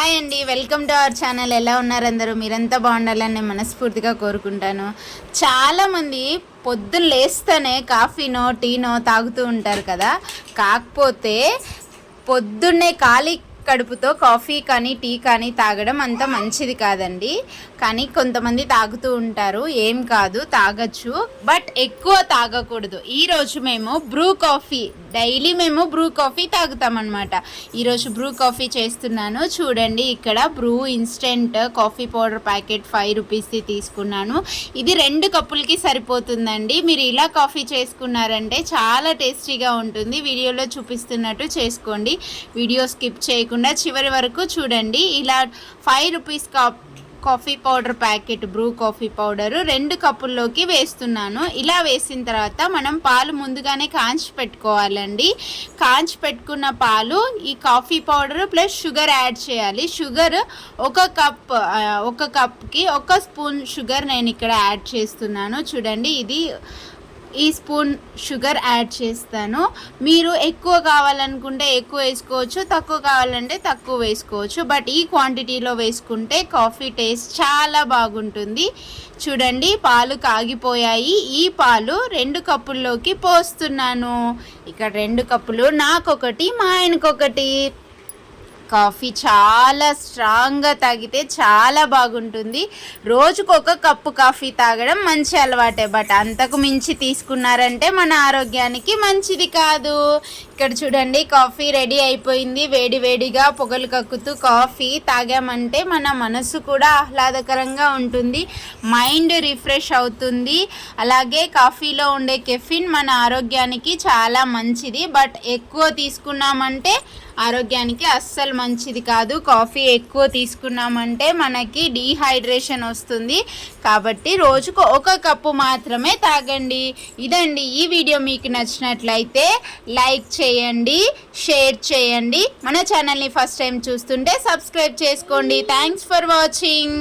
Hi అండి, welcome to our channel. ఎలా ఉన్నారు అందరూ? మీరంతా బాగుండాలని నేను మనస్ఫూర్తిగా కోరుకుంటాను. చాలామంది పొద్దున్న లేస్తేనే కాఫీనో టీనో తాగుతూ ఉంటారు కదా. కాకపోతే పొద్దున్నే ఖాళీ కడుపుతో కాఫీ కానీ టీ కానీ తాగడం అంత మంచిది కాదండి. కానీ కొంతమంది తాగుతూ ఉంటారు, ఏం కాదు, తాగొచ్చు, బట్ ఎక్కువ తాగకూడదు. ఈరోజు మేము బ్రూ కాఫీ, డైలీ మేము బ్రూ కాఫీ తాగుతామన్నమాట. ఈరోజు బ్రూ కాఫీ చేస్తున్నాను. చూడండి, ఇక్కడ Bru instant coffee powder packet 5 రూపీస్ది తీసుకున్నాను. ఇది 2 కప్పులకి సరిపోతుందండి. మీరు ఇలా కాఫీ చేసుకున్నారంటే చాలా టేస్టీగా ఉంటుంది. వీడియోలో చూపిస్తున్నట్టు చేసుకోండి, వీడియో స్కిప్ చేయకుండా చివరి వరకు చూడండి. ఇలా 5 rupees coffee powder packet Bru coffee powder 2 కప్పుల్లోకి వేస్తున్నాను. ఇలా వేసిన తర్వాత మనం పాలు ముందుగానే కాంచి పెట్టుకోవాలండి. కాంచి పెట్టుకున్న పాలు ఈ coffee powder plus sugar add చేయాలి. షుగర్ ఒక కప్కి 1 స్పూన్ షుగర్ నేను ఇక్కడ యాడ్ చేస్తున్నాను. చూడండి, ఈ స్పూన్ షుగర్ యాడ్ చేస్తాను. మీరు ఎక్కువ కావాలనుకుంటే ఎక్కువ వేసుకోవచ్చు, తక్కువ కావాలంటే తక్కువ వేసుకోవచ్చు. బట్ ఈ క్వాంటిటీలో వేసుకుంటే కాఫీ టేస్ట్ చాలా బాగుంటుంది. చూడండి, పాలు కాగిపోయాయి. ఈ పాలు 2 కప్పుల్లోకి పోస్తున్నాను. ఇక్కడ 2 కప్పులు, నాకొకటి, మా ఆయనకొకటి. కాఫీ చాలా స్ట్రాంగ్గా తాగితే చాలా బాగుంటుంది. రోజుకు 1 కప్పు కాఫీ తాగడం మంచి అలవాటే, బట్ అంతకు మించి తీసుకున్నారంటే మన ఆరోగ్యానికి మంచిది కాదు. ఇక్కడ చూడండి, కాఫీ రెడీ అయిపోయింది. వేడి వేడిగా పొగలు కక్కుతూ కాఫీ తాగామంటే మన మనసు కూడా ఆహ్లాదకరంగా ఉంటుంది, మైండ్ రిఫ్రెష్ అవుతుంది. అలాగే కాఫీలో ఉండే కెఫిన్ మన ఆరోగ్యానికి చాలా మంచిది, బట్ ఎక్కువ తీసుకున్నామంటే ఆరోగ్యానికి అస్సలు మంచిది కాదు. కాఫీ ఎక్కువ తీసుకున్నామంటే మనకి డీహైడ్రేషన్ వస్తుంది. కాబట్టి రోజుకు 1 కప్పు మాత్రమే తాగండి. ఇదండి ఈ వీడియో. మీకు నచ్చినట్లయితే లైక్ చేయండి, షేర్ చేయండి. మన ఛానల్ని ఫస్ట్ టైం చూస్తుంటే సబ్స్క్రైబ్ చేసుకోండి. Thanks for watching.